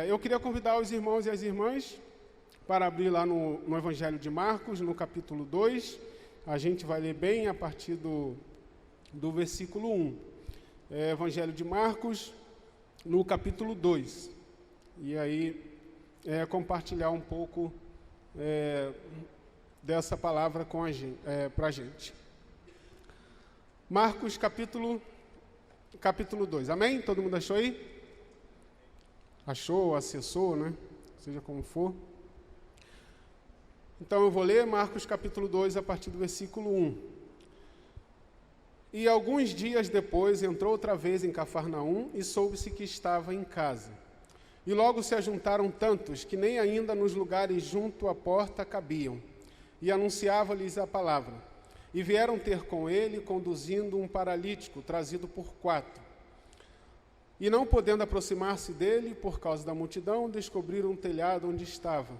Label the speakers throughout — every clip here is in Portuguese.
Speaker 1: Eu queria convidar os irmãos e as irmãs para abrir lá no Evangelho de Marcos, no capítulo 2. A gente vai ler bem a partir do versículo 1. Evangelho de Marcos, no capítulo 2. E aí, compartilhar um pouco dessa palavra para a gente. Marcos, capítulo 2. Amém? Todo mundo achou aí? Achou, acessou, né? Seja como for. Então eu vou ler Marcos capítulo 2 a partir do versículo 1. E alguns dias depois entrou outra vez em Cafarnaum e soube-se que estava em casa. E logo se ajuntaram tantos que nem ainda nos lugares junto à porta cabiam. E anunciava-lhes a palavra. E vieram ter com ele, conduzindo um paralítico, trazido por 4. E não podendo aproximar-se dele, por causa da multidão, descobriram um telhado onde estava.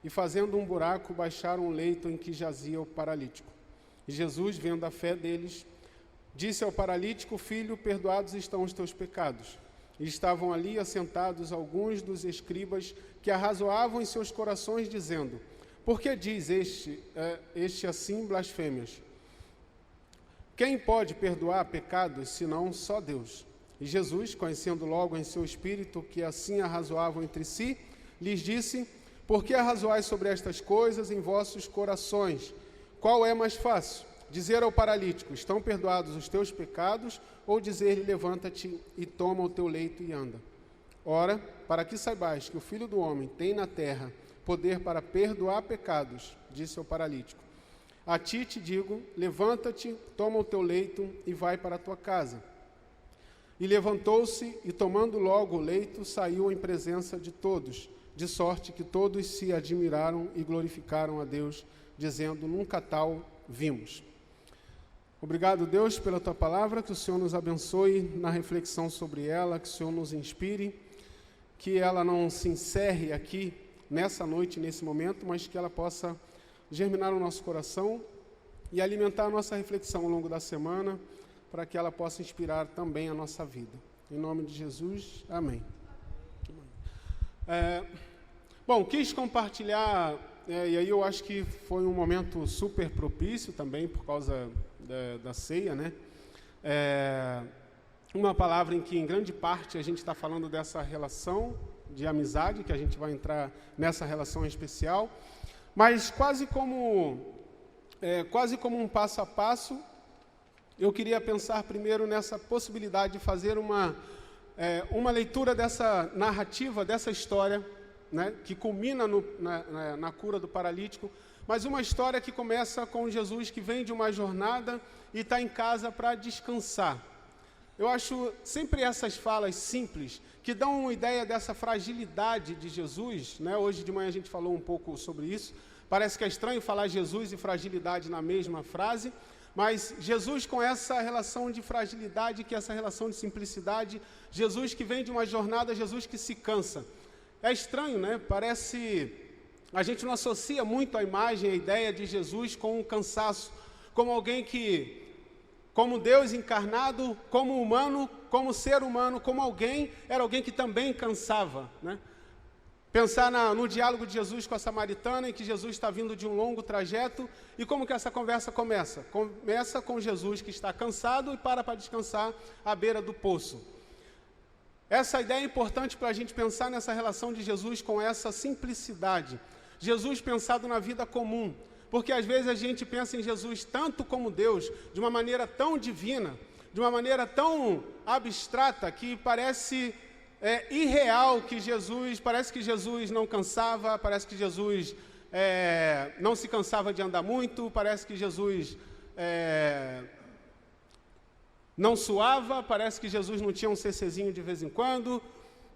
Speaker 1: E fazendo um buraco, baixaram o leito em que jazia o paralítico. E Jesus, vendo a fé deles, disse ao paralítico: Filho, perdoados estão os teus pecados. E estavam ali assentados alguns dos escribas que arrazoavam em seus corações, dizendo: Por que diz este assim blasfêmias? Quem pode perdoar pecados, senão só Deus? E Jesus, conhecendo logo em seu espírito que assim arrazoavam entre si, lhes disse: Por que arrazoais sobre estas coisas em vossos corações? Qual é mais fácil? Dizer ao paralítico: Estão perdoados os teus pecados? Ou dizer-lhe: Levanta-te e toma o teu leito e anda? Ora, para que saibais que o Filho do Homem tem na terra poder para perdoar pecados, disse ao paralítico: A ti te digo, levanta-te, toma o teu leito e vai para a tua casa. E levantou-se e, tomando logo o leito, saiu em presença de todos, de sorte que todos se admiraram e glorificaram a Deus, dizendo: Nunca tal vimos. Obrigado, Deus, pela tua palavra, que o Senhor nos abençoe na reflexão sobre ela, que o Senhor nos inspire, que ela não se encerre aqui nessa noite, nesse momento, mas que ela possa germinar no nosso coração e alimentar a nossa reflexão ao longo da semana, para que ela possa inspirar também a nossa vida. Em nome de Jesus, amém. Bom, quis compartilhar, e aí eu acho que foi um momento super propício também, por causa da ceia, né? Uma palavra em que, em grande parte, a gente está falando dessa relação de amizade, que a gente vai entrar nessa relação especial, mas quase como um passo a passo. Eu queria pensar primeiro nessa possibilidade de fazer uma leitura dessa narrativa, dessa história, né, que culmina na cura do paralítico, mas uma história que começa com Jesus que vem de uma jornada e está em casa para descansar. Eu acho sempre essas falas simples que dão uma ideia dessa fragilidade de Jesus, né? Hoje de manhã a gente falou um pouco sobre isso. Parece que é estranho falar Jesus e fragilidade na mesma frase, mas Jesus com essa relação de fragilidade, que é essa relação de simplicidade, Jesus que vem de uma jornada, Jesus que se cansa. É estranho, né? Parece... A gente não associa muito a imagem, a ideia de Jesus com o cansaço, como alguém que, como Deus encarnado, como humano, como ser humano, como alguém, era alguém que também cansava, né? Pensar no diálogo de Jesus com a samaritana, em que Jesus está vindo de um longo trajeto, e como que essa conversa começa? Começa com Jesus que está cansado e para descansar à beira do poço. Essa ideia é importante para a gente pensar nessa relação de Jesus com essa simplicidade. Jesus pensado na vida comum, porque às vezes a gente pensa em Jesus tanto como Deus, de uma maneira tão divina, de uma maneira tão abstrata, que parece... irreal que Jesus, parece que Jesus não cansava, parece que Jesus não se cansava de andar muito, parece que Jesus não suava, parece que Jesus não tinha um cecezinho de vez em quando,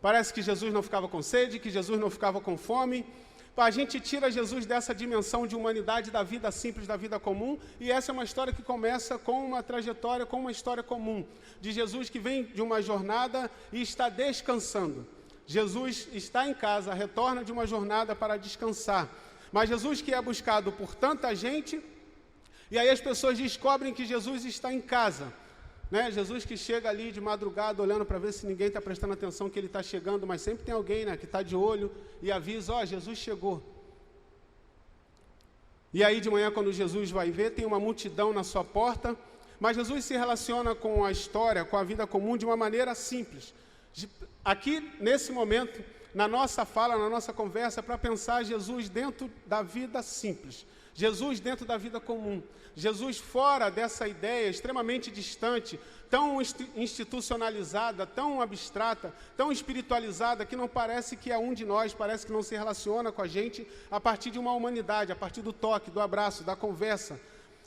Speaker 1: parece que Jesus não ficava com sede, que Jesus não ficava com fome. A gente tira Jesus dessa dimensão de humanidade, da vida simples, da vida comum, e essa é uma história que começa com uma trajetória, com uma história comum, de Jesus que vem de uma jornada e está descansando. Jesus está em casa, retorna de uma jornada para descansar, mas Jesus que é buscado por tanta gente, e aí as pessoas descobrem que Jesus está em casa. né? Jesus que chega ali de madrugada olhando para ver se ninguém está prestando atenção que ele está chegando, mas sempre tem alguém, né, que está de olho e avisa, ó, Jesus chegou. E aí de manhã, quando Jesus vai ver, tem uma multidão na sua porta, mas Jesus se relaciona com a história, com a vida comum de uma maneira simples. Aqui, nesse momento, na nossa fala, na nossa conversa, para pensar Jesus dentro da vida simples, Jesus dentro da vida comum, Jesus fora dessa ideia extremamente distante, tão institucionalizada, tão abstrata, tão espiritualizada, que não parece que é um de nós, parece que não se relaciona com a gente a partir de uma humanidade, a partir do toque, do abraço, da conversa,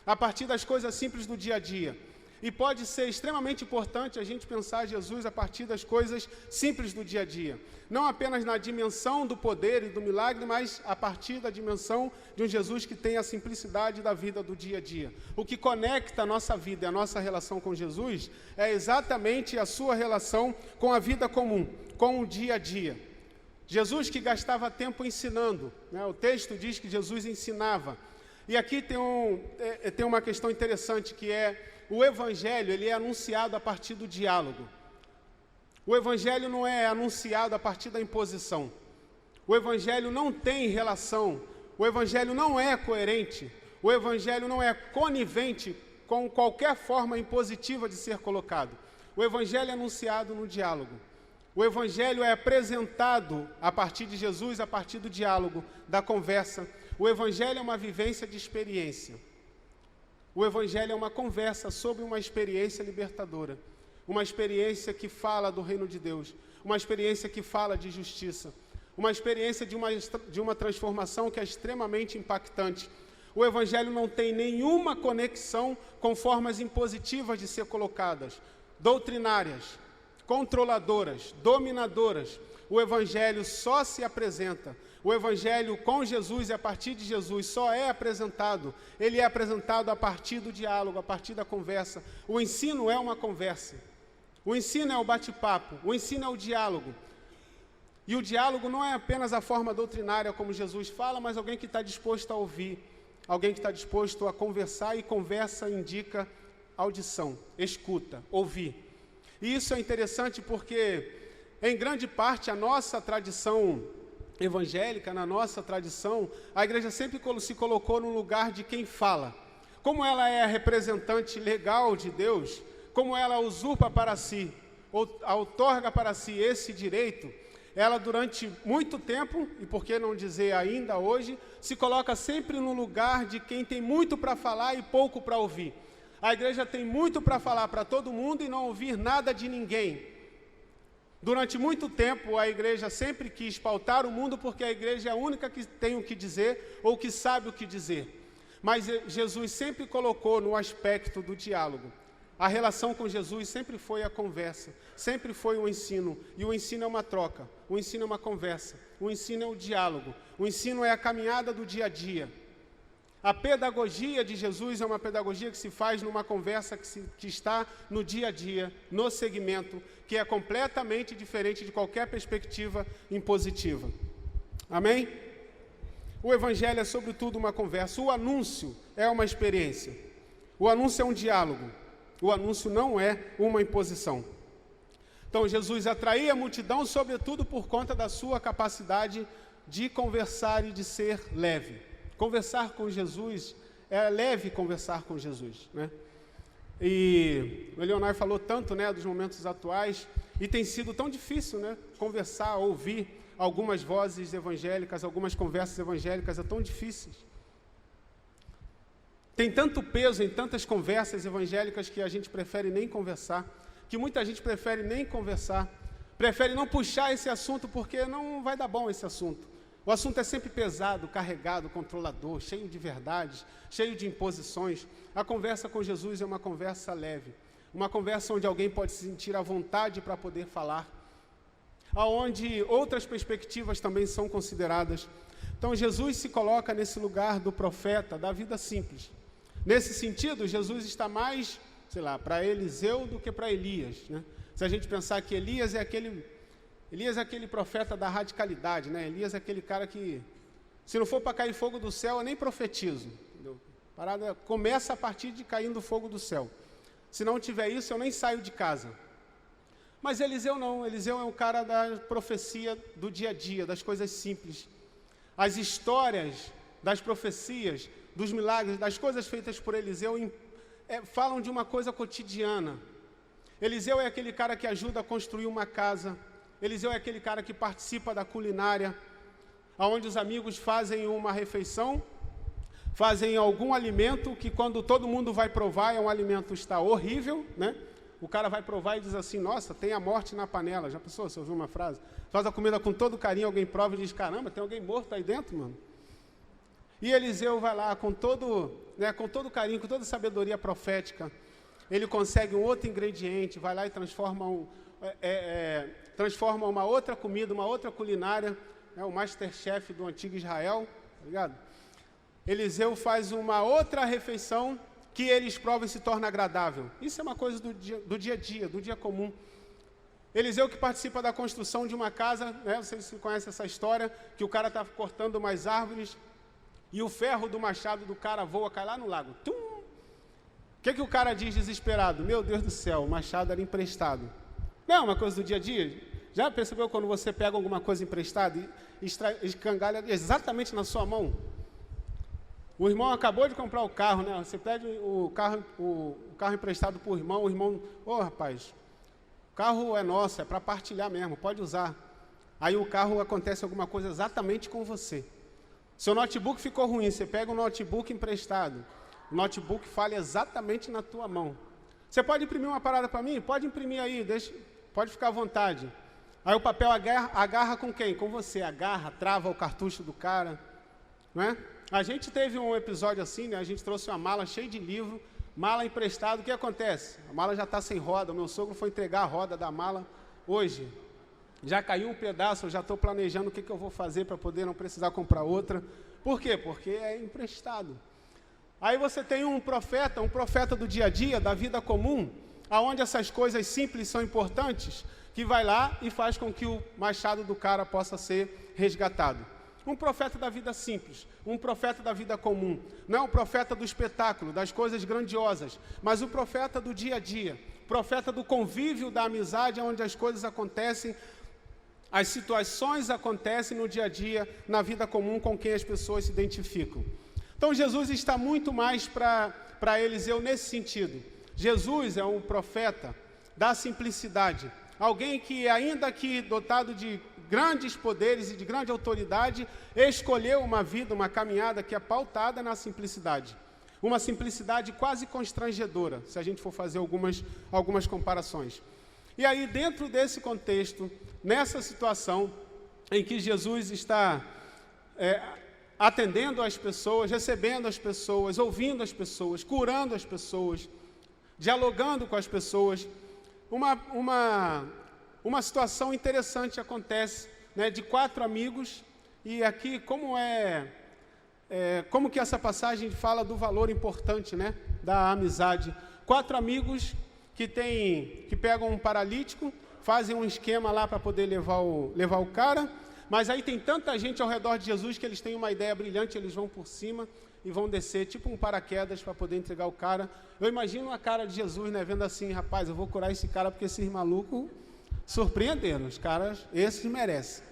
Speaker 1: a partir das coisas simples do dia a dia. E pode ser extremamente importante a gente pensar Jesus a partir das coisas simples do dia a dia. Não apenas na dimensão do poder e do milagre, mas a partir da dimensão de um Jesus que tem a simplicidade da vida do dia a dia. O que conecta a nossa vida e a nossa relação com Jesus é exatamente a sua relação com a vida comum, com o dia a dia. Jesus que gastava tempo ensinando, né? O texto diz que Jesus ensinava. E aqui tem uma questão interessante, que é o Evangelho, ele é anunciado a partir do diálogo. O Evangelho não é anunciado a partir da imposição. O Evangelho não tem relação, o Evangelho não é coerente, o Evangelho não é conivente com qualquer forma impositiva de ser colocado. O Evangelho é anunciado no diálogo. O Evangelho é apresentado a partir de Jesus, a partir do diálogo, da conversa. O Evangelho é uma vivência de experiência. O Evangelho é uma conversa sobre uma experiência libertadora, uma experiência que fala do reino de Deus, uma experiência que fala de justiça, uma experiência de uma transformação que é extremamente impactante. O Evangelho não tem nenhuma conexão com formas impositivas de ser colocadas, doutrinárias, controladoras, dominadoras. O Evangelho só se apresenta. O Evangelho com Jesus e a partir de Jesus só é apresentado. Ele é apresentado a partir do diálogo, a partir da conversa. O ensino é uma conversa. O ensino é o bate-papo. O ensino é o diálogo. E o diálogo não é apenas a forma doutrinária como Jesus fala, mas alguém que está disposto a ouvir, alguém que está disposto a conversar, e conversa indica audição, escuta, ouvir. E isso é interessante porque, em grande parte, a nossa tradição evangélica, na nossa tradição, a igreja sempre se colocou no lugar de quem fala. Como ela é a representante legal de Deus, como ela usurpa para si, ou outorga para si esse direito, ela durante muito tempo, e por que não dizer ainda hoje, se coloca sempre no lugar de quem tem muito para falar e pouco para ouvir. A igreja tem muito para falar para todo mundo e não ouvir nada de ninguém. Durante muito tempo, a igreja sempre quis pautar o mundo porque a igreja é a única que tem o que dizer ou que sabe o que dizer. Mas Jesus sempre colocou no aspecto do diálogo. A relação com Jesus sempre foi a conversa, sempre foi o ensino. E o ensino é uma troca, o ensino é uma conversa, o ensino é o diálogo, o ensino é a caminhada do dia a dia. A pedagogia de Jesus é uma pedagogia que se faz numa conversa que está no dia a dia, no segmento, que é completamente diferente de qualquer perspectiva impositiva. Amém? O Evangelho é, sobretudo, uma conversa. O anúncio é uma experiência. O anúncio é um diálogo. O anúncio não é uma imposição. Então, Jesus atraía a multidão, sobretudo por conta da sua capacidade de conversar e de ser leve. Conversar com Jesus, é leve conversar com Jesus, né? E o Leonardo falou tanto, né, dos momentos atuais, e tem sido tão difícil, né, conversar, ouvir algumas vozes evangélicas, algumas conversas evangélicas, é tão difícil. Tem tanto peso em tantas conversas evangélicas que a gente prefere nem conversar, que muita gente prefere nem conversar, prefere não puxar esse assunto porque não vai dar bom esse assunto. O assunto é sempre pesado, carregado, controlador, cheio de verdades, cheio de imposições. A conversa com Jesus é uma conversa leve, uma conversa onde alguém pode se sentir à vontade para poder falar, aonde outras perspectivas também são consideradas. Então, Jesus se coloca nesse lugar do profeta, da vida simples. Nesse sentido, Jesus está mais, para Eliseu do que para Elias, né? Se a gente pensar que Elias é aquele profeta da radicalidade, né? Elias é aquele cara que, se não for para cair fogo do céu, eu nem profetizo. Entendeu? A parada começa a partir de caindo fogo do céu. Se não tiver isso, eu nem saio de casa. Mas Eliseu não. Eliseu é um cara da profecia do dia a dia, das coisas simples. As histórias das profecias, dos milagres, das coisas feitas por Eliseu falam de uma coisa cotidiana. Eliseu é aquele cara que ajuda a construir uma casa. Eliseu é aquele cara que participa da culinária, onde os amigos fazem uma refeição, fazem algum alimento que quando todo mundo vai provar é um alimento está horrível, né? O cara vai provar e diz assim, nossa, tem a morte na panela. Já pensou, você ouviu uma frase? Faz a comida com todo carinho, alguém prova e diz, caramba, tem alguém morto aí dentro, mano? E Eliseu vai lá com todo carinho, com toda sabedoria profética. Ele consegue um outro ingrediente, vai lá e transforma uma outra comida, uma outra culinária, o Masterchef do antigo Israel, tá ligado? Eliseu faz uma outra refeição que eles provam e se torna agradável. Isso é uma coisa do dia a dia, do dia comum. Eliseu que participa da construção de uma casa, né? Vocês conhecem essa história, que o cara está cortando umas árvores e o ferro do machado do cara voa, cai lá no lago. Tum! O que o cara diz desesperado? Meu Deus do céu, o machado era emprestado. Não é uma coisa do dia a dia? Já percebeu quando você pega alguma coisa emprestada e escangalha exatamente na sua mão? O irmão acabou de comprar o carro, né? Você pede o carro emprestado para o irmão, rapaz, o carro é nosso, é para partilhar mesmo, pode usar. Aí o carro acontece alguma coisa exatamente com você. Seu notebook ficou ruim, você pega um notebook emprestado, o notebook falha exatamente na tua mão. Você pode imprimir uma parada para mim? Pode imprimir aí, pode ficar à vontade. Aí o papel agarra com quem? Com você, agarra, trava o cartucho do cara, não é? A gente teve um episódio assim, né? A gente trouxe uma mala cheia de livro, mala emprestada, o que acontece? A mala já está sem roda, o meu sogro foi entregar a roda da mala hoje. Já caiu um pedaço, eu já estou planejando o que eu vou fazer para poder não precisar comprar outra. Por quê? Porque é emprestado. Aí você tem um profeta do dia a dia, da vida comum, aonde essas coisas simples são importantes, que vai lá e faz com que o machado do cara possa ser resgatado. Um profeta da vida simples, um profeta da vida comum. Não é um profeta do espetáculo, das coisas grandiosas, mas o profeta do dia a dia, profeta do convívio, da amizade, onde as coisas acontecem, as situações acontecem no dia a dia, na vida comum com quem as pessoas se identificam. Então Jesus está muito mais para Eliseu nesse sentido. Jesus é um profeta da simplicidade, alguém que ainda que dotado de grandes poderes e de grande autoridade, escolheu uma vida, uma caminhada que é pautada na simplicidade. Uma simplicidade quase constrangedora, se a gente for fazer algumas comparações. E aí, dentro desse contexto, nessa situação em que Jesus está atendendo as pessoas, recebendo as pessoas, ouvindo as pessoas, curando as pessoas, dialogando com as pessoas, uma situação interessante acontece, né, de 4 amigos, e aqui como que essa passagem fala do valor importante, né, da amizade. 4 amigos que pegam um paralítico, fazem um esquema lá para poder levar o cara, mas aí tem tanta gente ao redor de Jesus que eles têm uma ideia brilhante, eles vão por cima e vão descer, tipo um paraquedas para poder entregar o cara. Eu imagino a cara de Jesus, né, vendo assim, rapaz, eu vou curar esse cara porque esses malucos surpreenderam, os caras, esses merecem.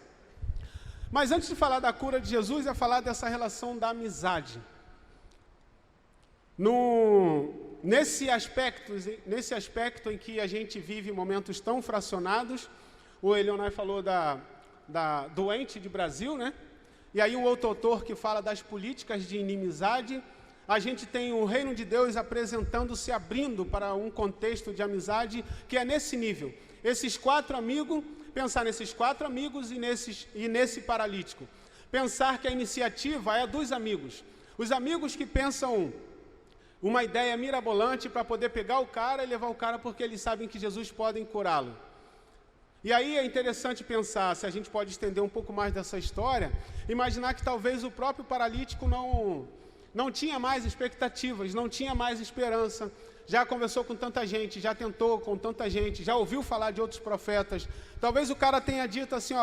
Speaker 1: Mas antes de falar da cura de Jesus, é falar dessa relação da amizade. Nesse aspecto em que a gente vive momentos tão fracionados, o Eleonai falou da doente de Brasil, né? E aí o outro autor que fala das políticas de inimizade, a gente tem o reino de Deus apresentando-se, abrindo para um contexto de amizade que é nesse nível. Esses 4 amigos, pensar nesses 4 amigos e nesse paralítico. Pensar que a iniciativa é dos amigos. Os amigos que pensam uma ideia mirabolante para poder pegar o cara e levar o cara porque eles sabem que Jesus pode curá-lo. E aí é interessante pensar, se a gente pode estender um pouco mais dessa história, imaginar que talvez o próprio paralítico não tinha mais expectativas, não tinha mais esperança, já conversou com tanta gente, já tentou com tanta gente, já ouviu falar de outros profetas. Talvez o cara tenha dito assim,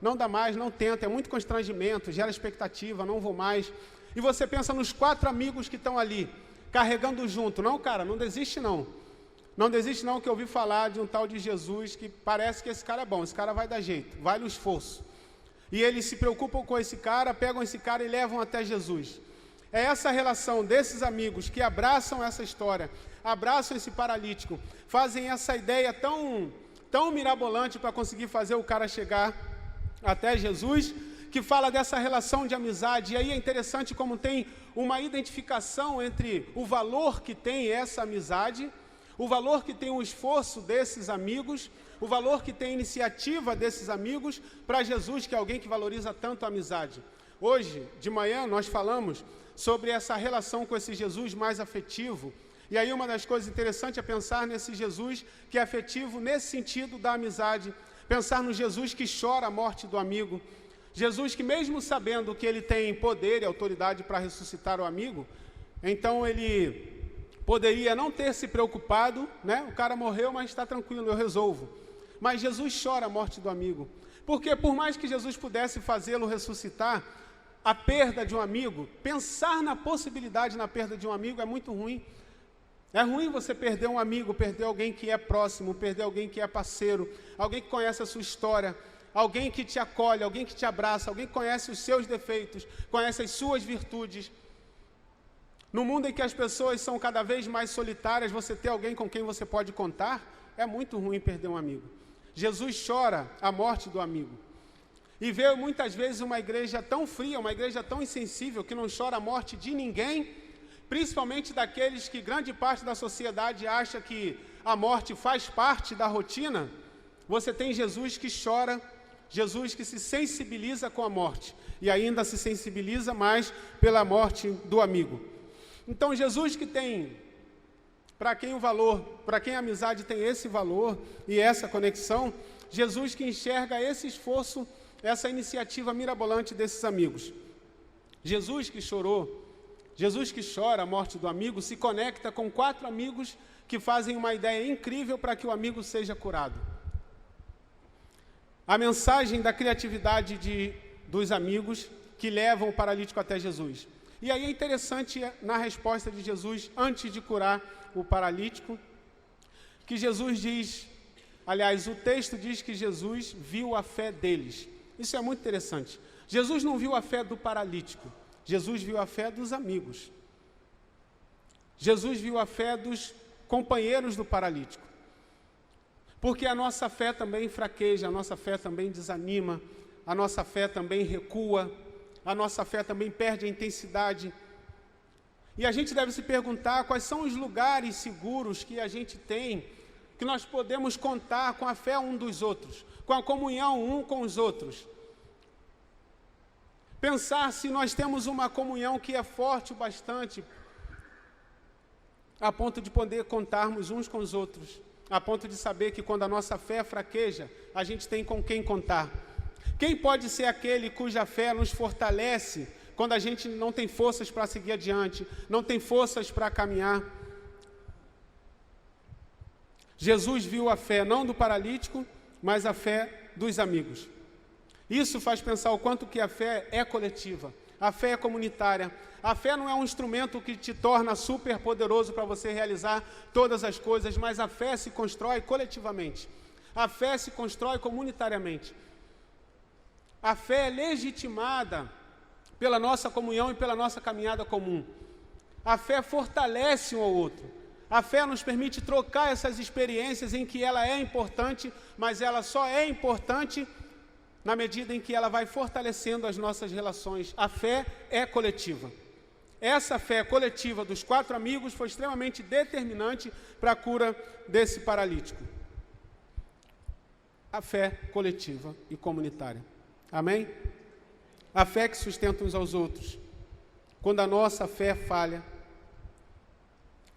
Speaker 1: não dá mais, não tenta, é muito constrangimento, gera expectativa, não vou mais. E você pensa nos 4 amigos que estão ali, carregando junto. Não, cara, não desiste não. Não desiste não, que eu ouvi falar de um tal de Jesus que parece que esse cara é bom, esse cara vai dar jeito, vale o esforço. E eles se preocupam com esse cara, pegam esse cara e levam até Jesus. É essa relação desses amigos que abraçam essa história, abraçam esse paralítico, fazem essa ideia tão mirabolante para conseguir fazer o cara chegar até Jesus, que fala dessa relação de amizade. E aí é interessante como tem uma identificação entre o valor que tem essa amizade, o valor que tem o esforço desses amigos, o valor que tem a iniciativa desses amigos para Jesus, que é alguém que valoriza tanto a amizade. Hoje, de manhã, nós falamos sobre essa relação com esse Jesus mais afetivo. E aí uma das coisas interessantes é pensar nesse Jesus que é afetivo nesse sentido da amizade, pensar no Jesus que chora a morte do amigo, Jesus que mesmo sabendo que ele tem poder e autoridade para ressuscitar o amigo, então ele poderia não ter se preocupado, né? O cara morreu, mas está tranquilo, eu resolvo. Mas Jesus chora a morte do amigo, porque por mais que Jesus pudesse fazê-lo ressuscitar, a perda de um amigo, pensar na possibilidade na perda de um amigo é muito ruim. É ruim você perder um amigo, perder alguém que é próximo, perder alguém que é parceiro, alguém que conhece a sua história, alguém que te acolhe, alguém que te abraça, alguém que conhece os seus defeitos, conhece as suas virtudes. No mundo em que as pessoas são cada vez mais solitárias, você ter alguém com quem você pode contar, é muito ruim perder um amigo. Jesus chora a morte do amigo. E vê muitas vezes uma igreja tão fria, uma igreja tão insensível, que não chora a morte de ninguém, principalmente daqueles que grande parte da sociedade acha que a morte faz parte da rotina. Você tem Jesus que chora, Jesus que se sensibiliza com a morte, e ainda se sensibiliza mais pela morte do amigo. Então Jesus que tem, para quem o valor, para quem a amizade tem esse valor e essa conexão, Jesus que enxerga esse esforço, essa iniciativa mirabolante desses amigos. Jesus que chorou, Jesus que chora a morte do amigo, se conecta com 4 amigos que fazem uma ideia incrível para que o amigo seja curado. A mensagem da criatividade dos amigos que levam o paralítico até Jesus. E aí é interessante na resposta de Jesus, antes de curar o paralítico, que Jesus diz, aliás, o texto diz que Jesus viu a fé deles. Isso é muito interessante. Jesus não viu a fé do paralítico, Jesus viu a fé dos amigos. Jesus viu a fé dos companheiros do paralítico. Porque a nossa fé também fraqueja, a nossa fé também desanima, a nossa fé também recua, a nossa fé também perde a intensidade. E a gente deve se perguntar quais são os lugares seguros que a gente tem, que nós podemos contar com a fé um dos outros, com a comunhão um com os outros. Pensar se nós temos uma comunhão que é forte o bastante, a ponto de poder contarmos uns com os outros, a ponto de saber que quando a nossa fé fraqueja, a gente tem com quem contar. Quem pode ser aquele cuja fé nos fortalece quando a gente não tem forças para seguir adiante, não tem forças para caminhar? Jesus viu a fé não do paralítico, mas a fé dos amigos. Isso faz pensar o quanto que a fé é coletiva, a fé é comunitária. A fé não é um instrumento que te torna super poderoso para você realizar todas as coisas, mas a fé se constrói coletivamente. A fé se constrói comunitariamente. A fé é legitimada pela nossa comunhão e pela nossa caminhada comum. A fé fortalece um ao outro. A fé nos permite trocar essas experiências em que ela é importante, mas ela só é importante na medida em que ela vai fortalecendo as nossas relações. A fé é coletiva. Essa fé coletiva dos 4 amigos foi extremamente determinante para a cura desse paralítico. A fé coletiva e comunitária. Amém? A fé que sustenta uns aos outros. Quando a nossa fé falha.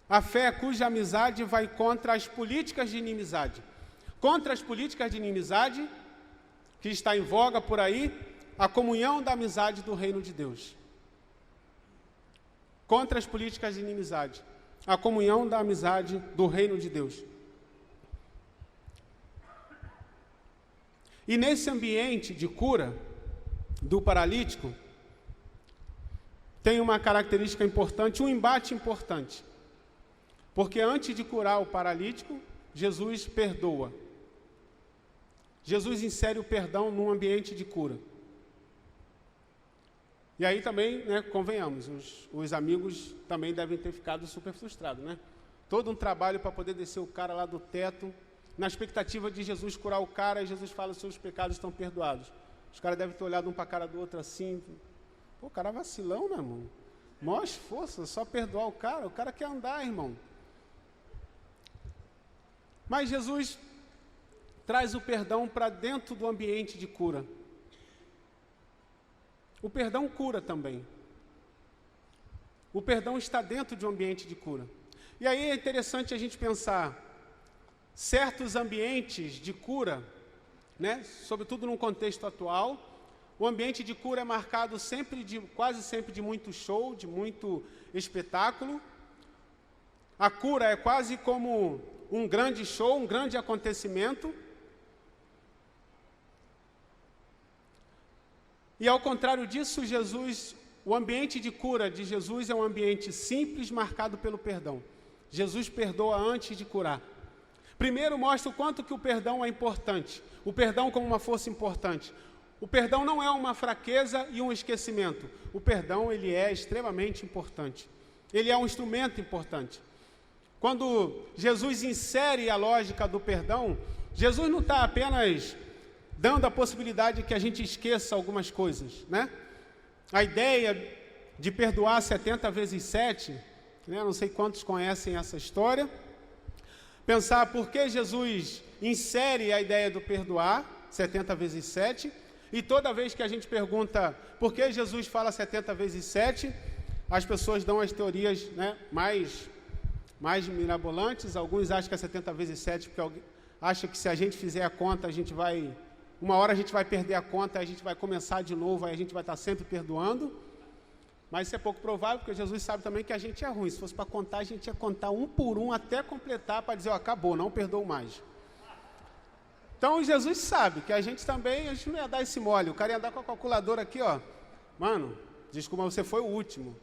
Speaker 1: A fé cuja amizade vai contra as políticas de inimizade. Contra as políticas de inimizade que está em voga por aí, a comunhão da amizade do reino de Deus. Contra as políticas de inimizade, a comunhão da amizade do reino de Deus. E nesse ambiente de cura do paralítico, tem uma característica importante, um embate importante. Porque antes de curar o paralítico, Jesus perdoa. Jesus insere o perdão num ambiente de cura. E aí também, convenhamos, os amigos também devem ter ficado super frustrados, Todo um trabalho para poder descer o cara lá do teto, na expectativa de Jesus curar o cara, e Jesus fala, seus pecados estão perdoados. Os caras devem ter olhado um para a cara do outro assim, pô, o cara é vacilão, né, irmão? Maior esforço, só perdoar o cara quer andar, irmão. Mas Jesus traz o perdão para dentro do ambiente de cura. O perdão cura também. O perdão está dentro de um ambiente de cura. E aí é interessante a gente pensar, certos ambientes de cura, sobretudo num contexto atual, o ambiente de cura é marcado quase sempre de muito show, de muito espetáculo. A cura é quase como um grande show, um grande acontecimento. E ao contrário disso, o ambiente de cura de Jesus é um ambiente simples, marcado pelo perdão. Jesus perdoa antes de curar. Primeiro mostra o quanto que o perdão é importante. O perdão como uma força importante. O perdão não é uma fraqueza e um esquecimento. O perdão, ele é extremamente importante. Ele é um instrumento importante. Quando Jesus insere a lógica do perdão, Jesus não está apenas dando a possibilidade que a gente esqueça algumas coisas, A ideia de perdoar 70 vezes 7, não sei quantos conhecem essa história. Pensar por que Jesus insere a ideia do perdoar 70 vezes 7, e toda vez que a gente pergunta por que Jesus fala 70 vezes 7, as pessoas dão as teorias mais mirabolantes. Alguns acham que é 70 vezes 7 porque acham que se a gente fizer a conta, uma hora a gente vai perder a conta, a gente vai começar de novo, aí a gente vai estar sempre perdoando. Mas isso é pouco provável, porque Jesus sabe também que a gente é ruim. Se fosse para contar, a gente ia contar um por um até completar para dizer, acabou, não perdoo mais. Então Jesus sabe que a gente não ia dar esse mole. O cara ia andar com a calculadora aqui, mano, desculpa, você foi o último.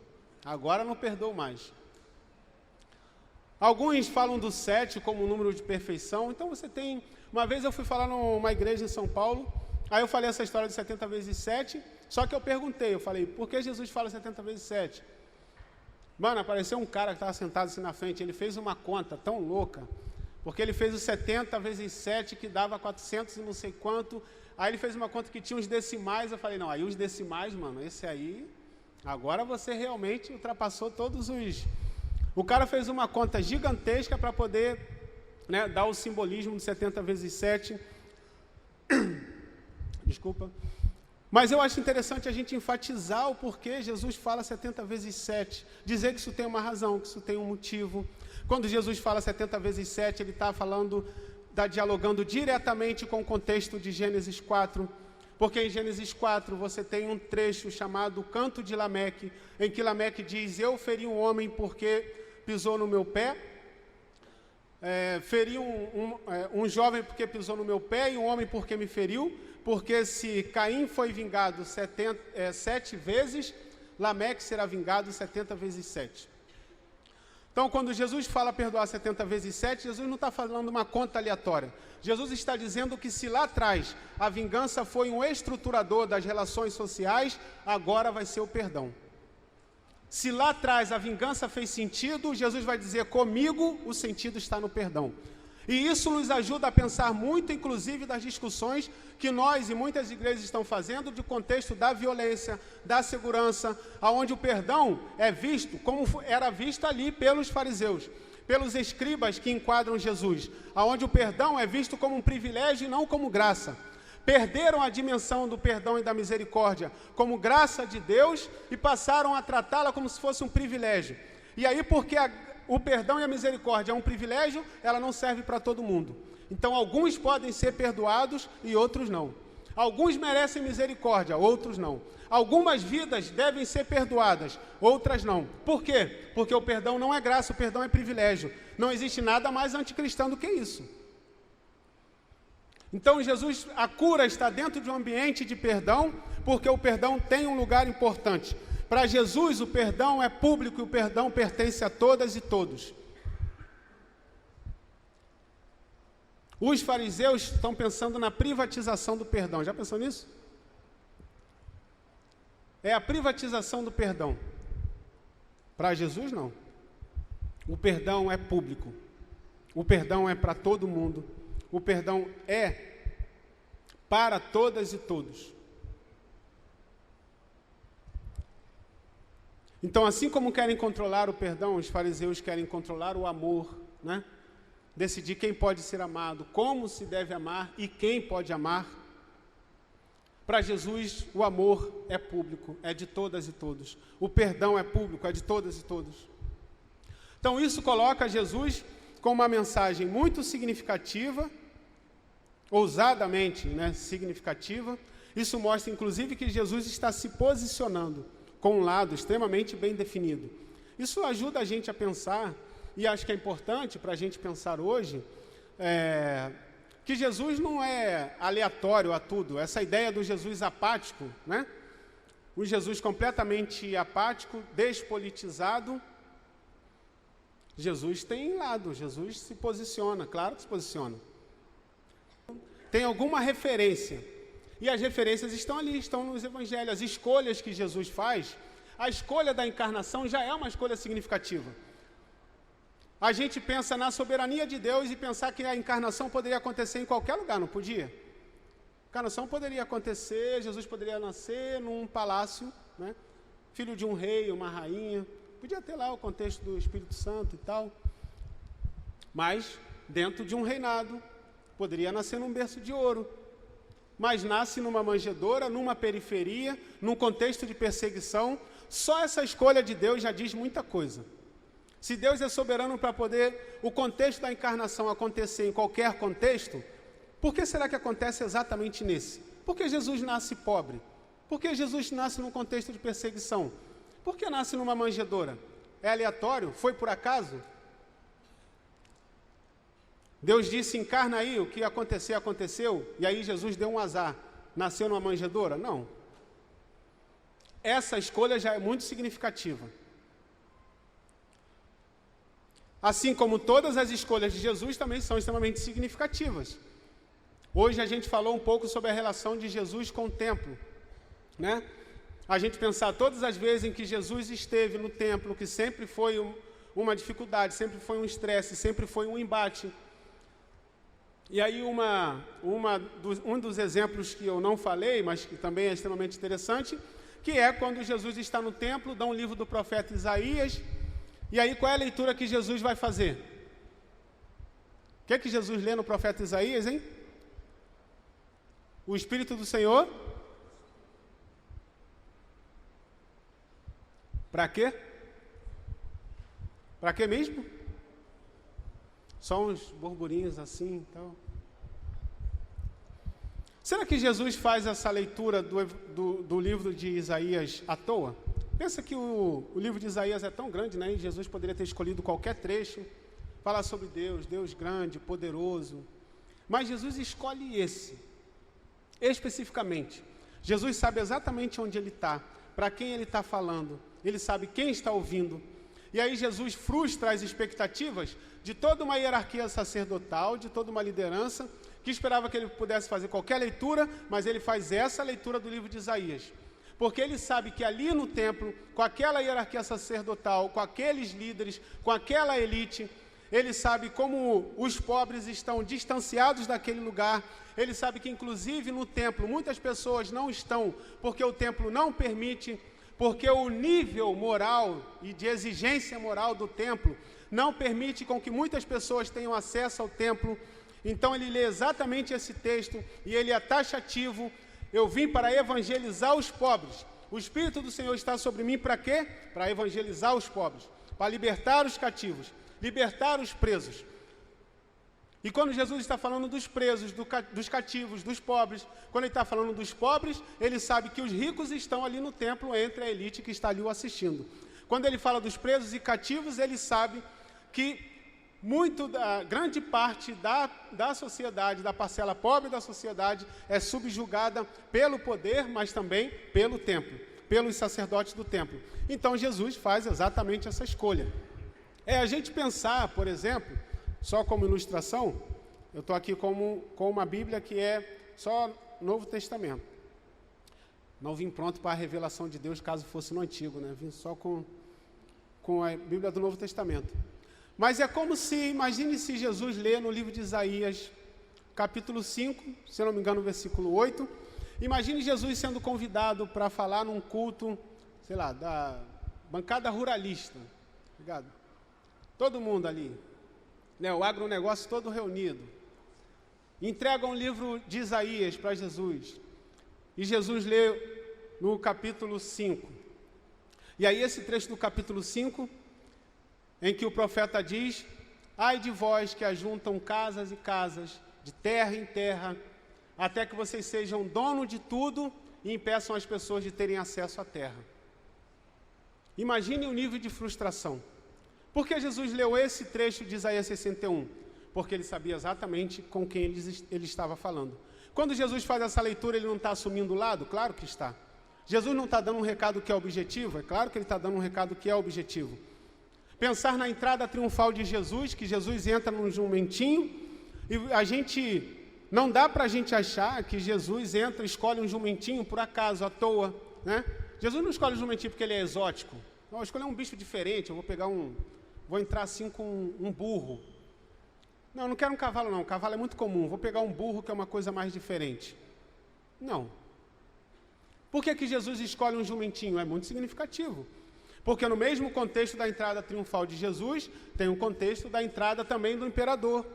Speaker 1: Agora não perdoo mais. Alguns falam do 7 como um número de perfeição. Então você tem... Uma vez eu fui falar numa igreja em São Paulo, aí eu falei essa história de 70 vezes 7, só que eu falei, por que Jesus fala 70 vezes 7? Mano, apareceu um cara que estava sentado assim na frente, ele fez uma conta tão louca, porque ele fez o 70 vezes 7, que dava 400 e não sei quanto, aí ele fez uma conta que tinha uns decimais, eu falei, não, aí os decimais, mano, esse aí, agora você realmente ultrapassou todos os... O cara fez uma conta gigantesca para poder dar o simbolismo de 70 vezes 7. Desculpa. Mas eu acho interessante a gente enfatizar o porquê Jesus fala 70 vezes 7. Dizer que isso tem uma razão, que isso tem um motivo. Quando Jesus fala 70 vezes 7, ele está dialogando diretamente com o contexto de Gênesis 4. Porque em Gênesis 4 você tem um trecho chamado Canto de Lameque, em que Lameque diz, eu feri um homem porque pisou no meu pé, feri um jovem porque pisou no meu pé e um homem porque me feriu, porque se Caim foi vingado 7 vezes, Lameque será vingado 70 vezes 7. Então, quando Jesus fala perdoar 70 vezes 7, Jesus não está falando uma conta aleatória. Jesus está dizendo que se lá atrás a vingança foi um estruturador das relações sociais, agora vai ser o perdão. Se lá atrás a vingança fez sentido, Jesus vai dizer, comigo o sentido está no perdão. E isso nos ajuda a pensar muito, inclusive, das discussões que nós e muitas igrejas estão fazendo do contexto da violência, da segurança, onde o perdão é visto como era visto ali pelos fariseus, pelos escribas que enquadram Jesus, onde o perdão é visto como um privilégio e não como graça. Perderam a dimensão do perdão e da misericórdia como graça de Deus e passaram a tratá-la como se fosse um privilégio. E aí, porque o perdão e a misericórdia é um privilégio, ela não serve para todo mundo. Então, alguns podem ser perdoados e outros não. Alguns merecem misericórdia, outros não. Algumas vidas devem ser perdoadas, outras não. Por quê? Porque o perdão não é graça, o perdão é privilégio. Não existe nada mais anticristão do que isso. Então, a cura está dentro de um ambiente de perdão, porque o perdão tem um lugar importante. Para Jesus, o perdão é público e o perdão pertence a todas e todos. Os fariseus estão pensando na privatização do perdão. Já pensou nisso? É a privatização do perdão. Para Jesus, não. O perdão é público. O perdão é para todo mundo. O perdão é para todas e todos. Então, assim como querem controlar o perdão, os fariseus querem controlar o amor, né? Decidir quem pode ser amado, como se deve amar e quem pode amar. Para Jesus, o amor é público, é de todas e todos. O perdão é público, é de todas e todos. Então, isso coloca Jesus com uma mensagem muito significativa, ousadamente, né, significativa. Isso mostra, inclusive, que Jesus está se posicionando com um lado extremamente bem definido. Isso ajuda a gente a pensar, e acho que é importante para a gente pensar hoje, que Jesus não é aleatório a tudo. Essa ideia do Jesus apático, né? Um Jesus completamente apático, despolitizado. Jesus tem lado, Jesus se posiciona, claro que se posiciona. Tem alguma referência, e as referências estão ali, estão nos evangelhos. As escolhas que Jesus faz, a escolha da encarnação já é uma escolha significativa. A gente pensa na soberania de Deus e pensar que a encarnação poderia acontecer em qualquer lugar, não podia? A encarnação poderia acontecer, Jesus poderia nascer num palácio, né? Filho de um rei, uma rainha, podia ter lá o contexto do Espírito Santo e tal, mas dentro de um reinado, poderia nascer num berço de ouro, mas nasce numa manjedoura, numa periferia, num contexto de perseguição. Só essa escolha de Deus já diz muita coisa. Se Deus é soberano para poder o contexto da encarnação acontecer em qualquer contexto, por que será que acontece exatamente nesse? Por que Jesus nasce pobre? Por que Jesus nasce num contexto de perseguição? Por que nasce numa manjedoura? É aleatório? Foi por acaso? Deus disse, encarna aí, o que acontecer, aconteceu, e aí Jesus deu um azar, nasceu numa manjedoura? Não. Essa escolha já é muito significativa. Assim como todas as escolhas de Jesus também são extremamente significativas. Hoje a gente falou um pouco sobre a relação de Jesus com o templo, né? A gente pensar todas as vezes em que Jesus esteve no templo, que sempre foi uma dificuldade, sempre foi um estresse, sempre foi um embate. E aí um dos exemplos que eu não falei, mas que também é extremamente interessante, que é quando Jesus está no templo, dá um livro do profeta Isaías, e aí qual é a leitura que Jesus vai fazer? O que é que Jesus lê no profeta Isaías, hein? O Espírito do Senhor. Para quê? Para quê mesmo? Só uns burburinhos assim, então. Será que Jesus faz essa leitura do livro de Isaías à toa? Pensa que o livro de Isaías é tão grande, né? E Jesus poderia ter escolhido qualquer trecho, falar sobre Deus, Deus grande, poderoso. Mas Jesus escolhe esse, especificamente. Jesus sabe exatamente onde ele está, para quem ele está falando. Ele sabe quem está ouvindo. E aí Jesus frustra as expectativas de toda uma hierarquia sacerdotal, de toda uma liderança, que esperava que ele pudesse fazer qualquer leitura, mas ele faz essa leitura do livro de Isaías. Porque ele sabe que ali no templo, com aquela hierarquia sacerdotal, com aqueles líderes, com aquela elite, ele sabe como os pobres estão distanciados daquele lugar. Ele sabe que, inclusive, no templo, muitas pessoas não estão, porque o templo não permite, porque o nível moral e de exigência moral do templo não permite com que muitas pessoas tenham acesso ao templo. Então ele lê exatamente esse texto e ele é taxativo. Eu vim para evangelizar os pobres. O Espírito do Senhor está sobre mim para quê? Para evangelizar os pobres, para libertar os cativos, libertar os presos. E quando Jesus está falando dos presos, dos cativos, dos pobres, quando ele está falando dos pobres, ele sabe que os ricos estão ali no templo entre a elite que está ali o assistindo. Quando ele fala dos presos e cativos, ele sabe que grande parte da sociedade, da parcela pobre da sociedade, é subjugada pelo poder, mas também pelo templo, pelos sacerdotes do templo. Então Jesus faz exatamente essa escolha. A gente pensar, por exemplo, só como ilustração, Eu estou aqui com uma Bíblia que é só Novo Testamento. Não vim pronto para a revelação de Deus, caso fosse no Antigo, né? Vim só com a Bíblia do Novo Testamento. Mas é como se, imagine se Jesus lê no livro de Isaías, capítulo 5, se eu não me engano, versículo 8. Imagine Jesus sendo convidado para falar num culto, sei lá, da bancada ruralista, ligado? Todo mundo ali, né? O agronegócio todo reunido. Entregam um livro de Isaías para Jesus. E Jesus lê no capítulo 5. E aí esse trecho do capítulo 5, em que o profeta diz: ai de vós que ajuntam casas e casas, de terra em terra, até que vocês sejam dono de tudo e impeçam as pessoas de terem acesso à terra. Imagine o nível de frustração. Por que Jesus leu esse trecho de Isaías 61? Porque ele sabia exatamente com quem ele estava falando. Quando Jesus faz essa leitura, ele não está assumindo o lado? Claro que está. Jesus não está dando um recado que é objetivo? É claro que ele está dando um recado que é objetivo. Pensar na entrada triunfal de Jesus, que Jesus entra num jumentinho, e a gente, não dá para a gente achar que Jesus entra e escolhe um jumentinho por acaso, à toa, né? Jesus não escolhe um jumentinho porque ele é exótico. Não, vou escolher um bicho diferente, vou entrar assim com um burro. Não, não quero um cavalo não, cavalo é muito comum, vou pegar um burro que é uma coisa mais diferente. Não. Por que Jesus escolhe um jumentinho? É muito significativo. Porque no mesmo contexto da entrada triunfal de Jesus, tem um contexto da entrada também do imperador.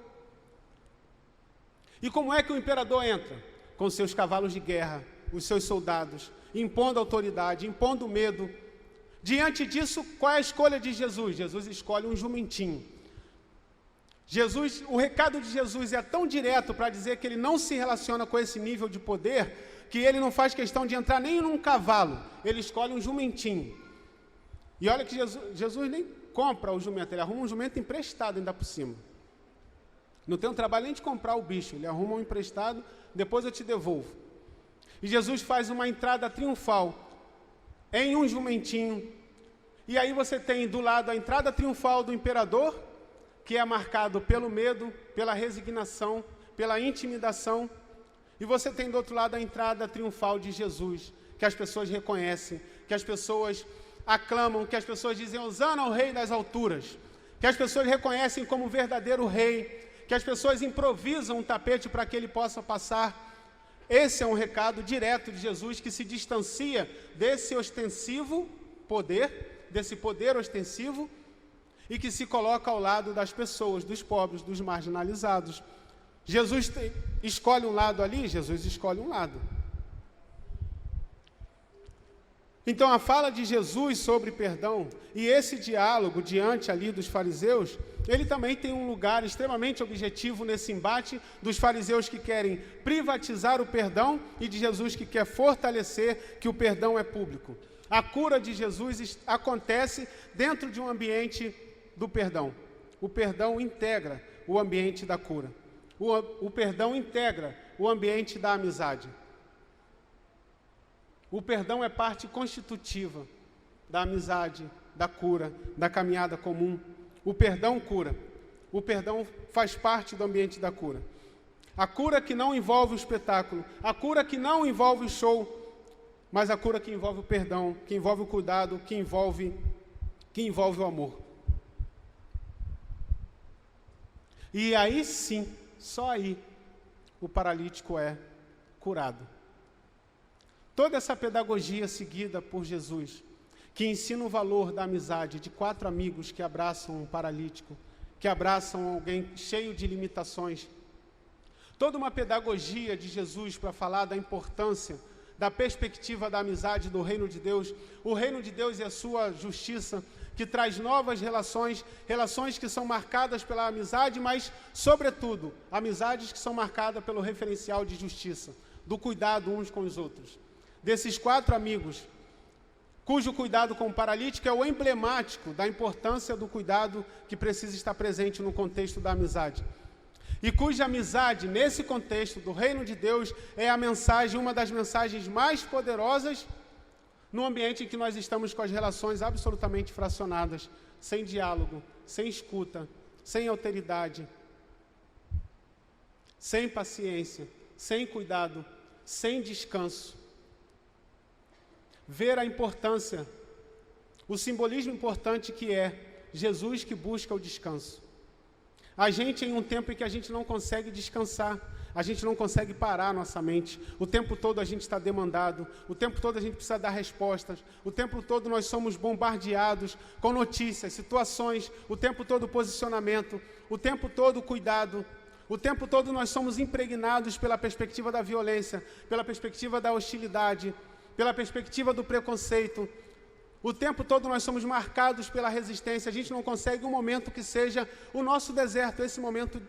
Speaker 1: E como é que o imperador entra? Com seus cavalos de guerra, os seus soldados, impondo autoridade, impondo medo. Diante disso, qual é a escolha de Jesus? Jesus escolhe um jumentinho. O recado de Jesus é tão direto para dizer que ele não se relaciona com esse nível de poder, que ele não faz questão de entrar nem num cavalo, ele escolhe um jumentinho. E olha que Jesus nem compra o jumento, ele arruma um jumento emprestado ainda por cima. Não tem um trabalho nem de comprar o bicho, ele arruma um emprestado, depois eu te devolvo. E Jesus faz uma entrada triunfal em um jumentinho. E aí você tem do lado a entrada triunfal do imperador, que é marcado pelo medo, pela resignação, pela intimidação. E você tem do outro lado a entrada triunfal de Jesus, que as pessoas reconhecem, que as pessoas aclamam, que as pessoas dizem Hosana ao Rei das alturas, que as pessoas reconhecem como verdadeiro rei, que as pessoas improvisam um tapete para que ele possa passar. Esse é um recado direto de Jesus que se distancia desse ostensivo poder, desse poder ostensivo, e que se coloca ao lado das pessoas, dos pobres, dos marginalizados. Jesus escolhe um lado ali, Jesus escolhe um lado. Então a fala de Jesus sobre perdão e esse diálogo diante ali dos fariseus, ele também tem um lugar extremamente objetivo nesse embate dos fariseus que querem privatizar o perdão e de Jesus que quer fortalecer que o perdão é público. A cura de Jesus acontece dentro de um ambiente do perdão. O perdão integra o ambiente da cura. O perdão integra o ambiente da amizade. O perdão é parte constitutiva da amizade, da cura, da caminhada comum. O perdão cura. O perdão faz parte do ambiente da cura. A cura que não envolve o espetáculo, a cura que não envolve o show, mas a cura que envolve o perdão, que envolve o cuidado, que envolve o amor. E aí sim, só aí, o paralítico é curado. Toda essa pedagogia seguida por Jesus, que ensina o valor da amizade de 4 amigos que abraçam um paralítico, que abraçam alguém cheio de limitações. Toda uma pedagogia de Jesus para falar da importância, da perspectiva da amizade do reino de Deus. O reino de Deus e a sua justiça, que traz novas relações, relações que são marcadas pela amizade, mas, sobretudo, amizades que são marcadas pelo referencial de justiça, do cuidado uns com os outros. Desses 4 amigos, cujo cuidado com o paralítico é o emblemático da importância do cuidado que precisa estar presente no contexto da amizade. E cuja amizade, nesse contexto do reino de Deus, é a mensagem, uma das mensagens mais poderosas no ambiente em que nós estamos com as relações absolutamente fracionadas, sem diálogo, sem escuta, sem alteridade. sem paciência, sem cuidado, sem descanso. Ver a importância, o simbolismo importante que é Jesus que busca o descanso. A gente, em um tempo em que a gente não consegue descansar, a gente não consegue parar a nossa mente, o tempo todo a gente está demandado, o tempo todo a gente precisa dar respostas, o tempo todo nós somos bombardeados com notícias, situações, o tempo todo posicionamento, o tempo todo cuidado, o tempo todo nós somos impregnados pela perspectiva da violência, pela perspectiva da hostilidade, pela perspectiva do preconceito. O tempo todo nós somos marcados pela resistência, a gente não consegue um momento que seja o nosso deserto, esse momento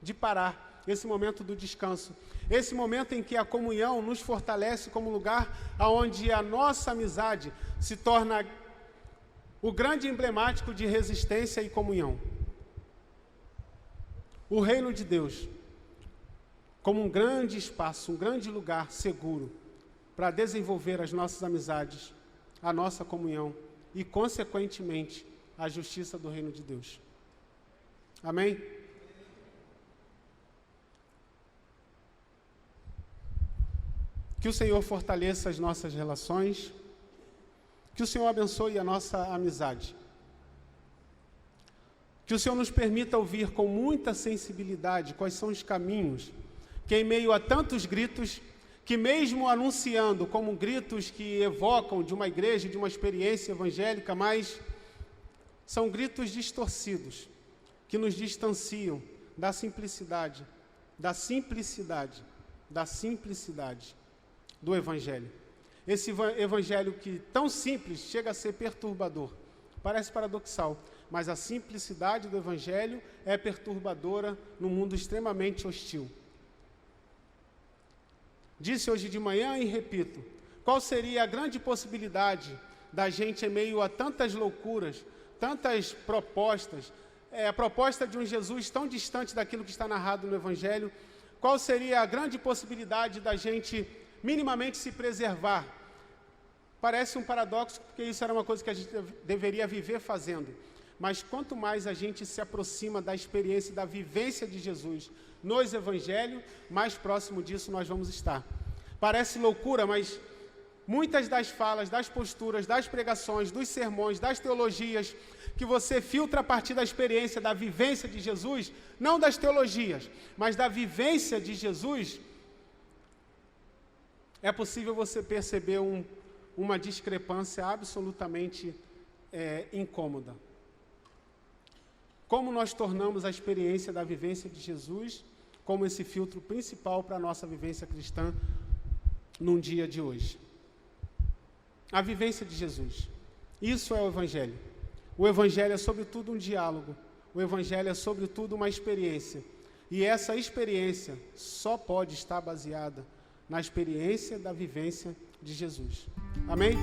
Speaker 1: de parar, esse momento do descanso, esse momento em que a comunhão nos fortalece como lugar onde a nossa amizade se torna o grande emblemático de resistência e comunhão. O reino de Deus, como um grande espaço, um grande lugar seguro para desenvolver as nossas amizades, a nossa comunhão e, consequentemente, a justiça do reino de Deus. Amém? Que o Senhor fortaleça as nossas relações, que o Senhor abençoe a nossa amizade, que o Senhor nos permita ouvir com muita sensibilidade quais são os caminhos que, em meio a tantos gritos, que mesmo anunciando como gritos que evocam de uma igreja, de uma experiência evangélica, mas são gritos distorcidos, que nos distanciam da simplicidade, da simplicidade, da simplicidade do Evangelho. Esse Evangelho que, tão simples, chega a ser perturbador. Parece paradoxal, mas a simplicidade do Evangelho é perturbadora num mundo extremamente hostil. Disse hoje de manhã e repito, qual seria a grande possibilidade da gente, em meio a tantas loucuras, tantas propostas, a proposta de um Jesus tão distante daquilo que está narrado no Evangelho, qual seria a grande possibilidade da gente minimamente se preservar? Parece um paradoxo, porque isso era uma coisa que a gente deveria viver fazendo. Mas quanto mais a gente se aproxima da experiência, da vivência de Jesus nos Evangelhos, mais próximo disso nós vamos estar. Parece loucura, mas muitas das falas, das posturas, das pregações, dos sermões, das teologias, que você filtra a partir da experiência, da vivência de Jesus, não das teologias, mas da vivência de Jesus, é possível você perceber uma discrepância absolutamente incômoda. Como nós tornamos a experiência da vivência de Jesus como esse filtro principal para a nossa vivência cristã num dia de hoje? A vivência de Jesus. Isso é o Evangelho. O Evangelho é, sobretudo, um diálogo. O Evangelho é, sobretudo, uma experiência. E essa experiência só pode estar baseada na experiência da vivência de Jesus. Amém?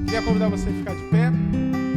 Speaker 1: Queria convidar você a ficar de pé.